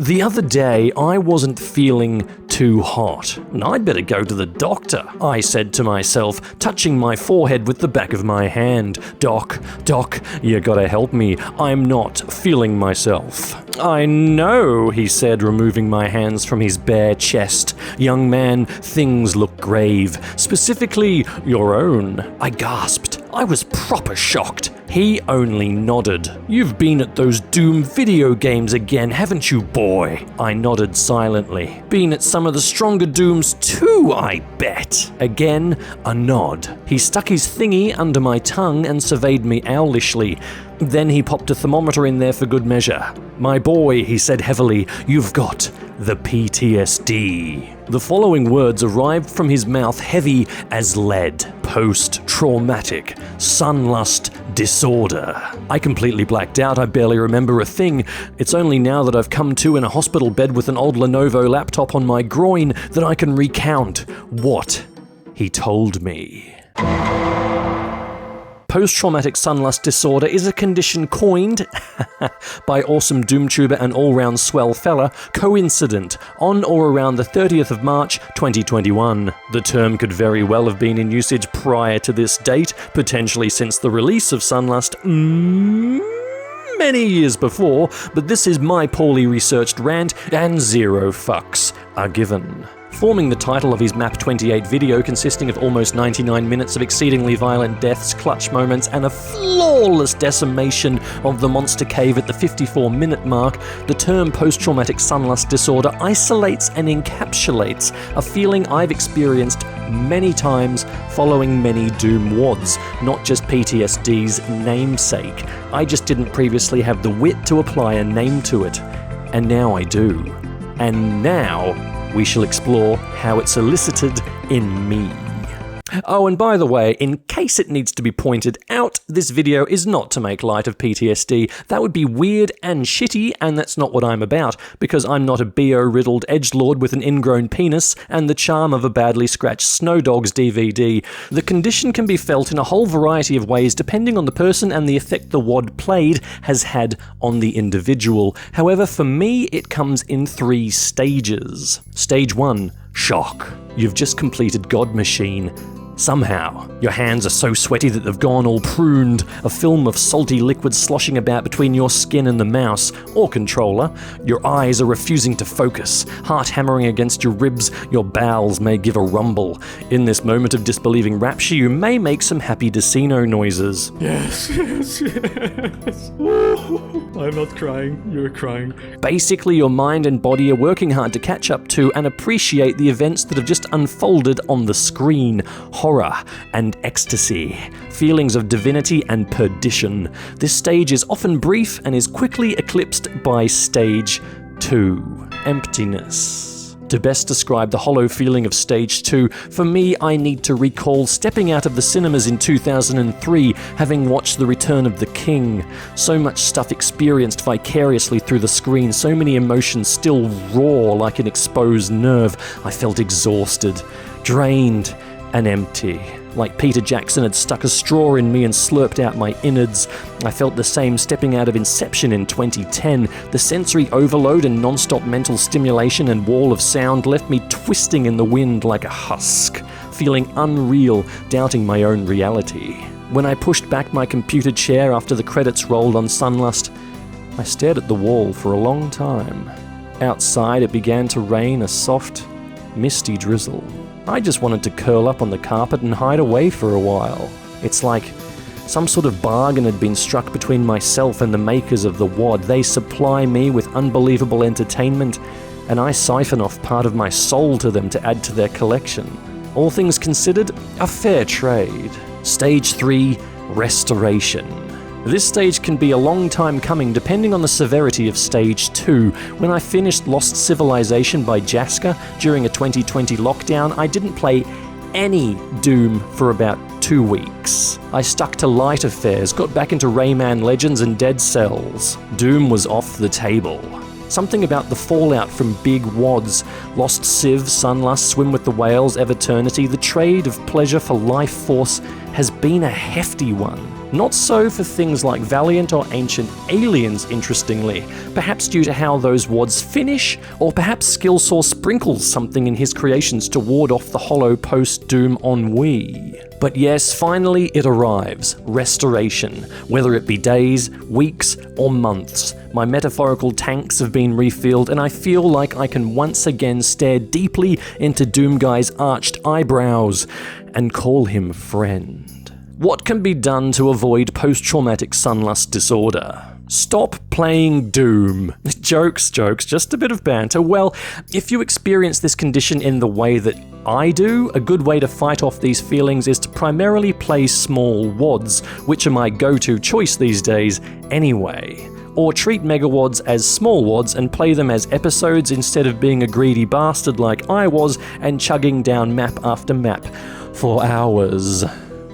The other day, I wasn't feeling too hot, and I'd better go to the doctor, I said to myself, touching my forehead with the back of my hand. Doc, you gotta help me. I'm not feeling myself. I know, he said, removing my hands from his bare chest. Young man, things look grave. Specifically, your own. I gasped. I was proper shocked. He only nodded. You've been at those Doom video games again, haven't you, boy? I nodded silently. Been at some of the stronger Dooms too, I bet. Again, a nod. He stuck his thingy under my tongue and surveyed me owlishly. Then he popped a thermometer in there for good measure. My boy, he said heavily, you've got the PTSD. The following words arrived from his mouth heavy as lead. Post-Traumatic Sunlust Disorder. I completely blacked out. I barely remember a thing. It's only now that I've come to in a hospital bed with an old Lenovo laptop on my groin that I can recount what he told me. Post-Traumatic Sunlust Disorder is a condition coined by awesome doomtuber and all-round swell fella, coincident on or around the 30th of March 2021. The term could very well have been in usage prior to this date, potentially since the release of Sunlust many years before, but this is my poorly researched rant, and zero fucks are given. Forming the title of his Map 28 video, consisting of almost 99 minutes of exceedingly violent deaths, clutch moments, and a flawless decimation of the monster cave at the 54-minute mark, the term post-traumatic sunlust disorder isolates and encapsulates a feeling I've experienced many times following many Doom WODs, not just PTSD's namesake. I just didn't previously have the wit to apply a name to it, and now I do. And now we shall explore how it's elicited in me. Oh, and by the way, in case it needs to be pointed out, this video is not to make light of PTSD. That would be weird and shitty, and that's not what I'm about, because I'm not a BO-riddled edgelord with an ingrown penis and the charm of a badly scratched Snow Dogs DVD. The condition can be felt in a whole variety of ways depending on the person and the effect the WOD played has had on the individual. However, for me, it comes in 3 stages. Stage 1, shock. You've just completed God Machine. Somehow, your hands are so sweaty that they've gone all pruned, a film of salty liquid sloshing about between your skin and the mouse, or controller. Your eyes are refusing to focus, heart hammering against your ribs, your bowels may give a rumble. In this moment of disbelieving rapture, you may make some happy Decino noises. Yes. I'm not crying, you're crying. Basically, your mind and body are working hard to catch up to and appreciate the events that have just unfolded on the screen. Horror and ecstasy, feelings of divinity and perdition. This stage is often brief and is quickly eclipsed by stage 2, emptiness. To best describe the hollow feeling of stage 2, for me, I need to recall stepping out of the cinemas in 2003, having watched The Return of the King. So much stuff experienced vicariously through the screen, so many emotions still raw like an exposed nerve. I felt exhausted, drained, and empty. Like Peter Jackson had stuck a straw in me and slurped out my innards. I felt the same stepping out of Inception in 2010. The sensory overload and non-stop mental stimulation and wall of sound left me twisting in the wind like a husk, feeling unreal, doubting my own reality. When I pushed back my computer chair after the credits rolled on Sunlust, I stared at the wall for a long time. Outside, it began to rain a soft, misty drizzle. I just wanted to curl up on the carpet and hide away for a while. It's like some sort of bargain had been struck between myself and the makers of the WOD. They supply me with unbelievable entertainment, and I siphon off part of my soul to them to add to their collection. All things considered, a fair trade. Stage 3, restoration. This stage can be a long time coming depending on the severity of Stage 2. When I finished Lost Civilization by Jaska during a 2020 lockdown, I didn't play any Doom for about 2 weeks. I stuck to light affairs, got back into Rayman Legends and Dead Cells. Doom was off the table. Something about the fallout from big WODs, Lost Civ, Sunlust, Swim with the Whales, Eviternity, the trade of pleasure for life force has been a hefty one. Not so for things like Valiant or Ancient Aliens, interestingly, perhaps due to how those WODs finish, or perhaps Skillsaw sprinkles something in his creations to ward off the hollow post-Doom ennui. But yes, finally it arrives. Restoration. Whether it be days, weeks, or months, my metaphorical tanks have been refilled and I feel like I can once again stare deeply into Doomguy's arched eyebrows and call him friend. What can be done to avoid post-traumatic sunlust disorder? Stop playing Doom. Jokes, just a bit of banter. Well, if you experience this condition in the way that I do, a good way to fight off these feelings is to primarily play small WODs, which are my go-to choice these days anyway. Or treat megawads as small WODs and play them as episodes instead of being a greedy bastard like I was and chugging down map after map for hours.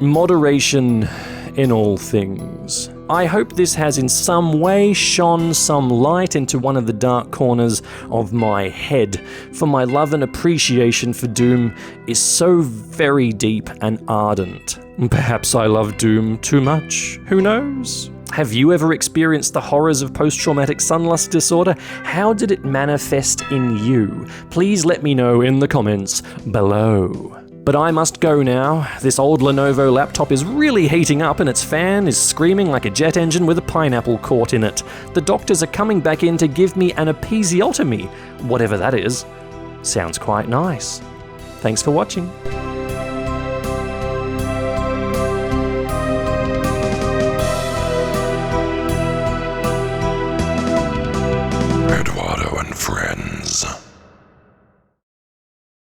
Moderation in all things. I hope this has in some way shone some light into one of the dark corners of my head, for my love and appreciation for Doom is so very deep and ardent. Perhaps I love Doom too much, who knows? Have you ever experienced the horrors of post-traumatic sunlust disorder? How did it manifest in you? Please let me know in the comments below. But I must go now. This old Lenovo laptop is really heating up and its fan is screaming like a jet engine with a pineapple caught in it. The doctors are coming back in to give me an episiotomy, whatever that is. Sounds quite nice. Thanks for watching.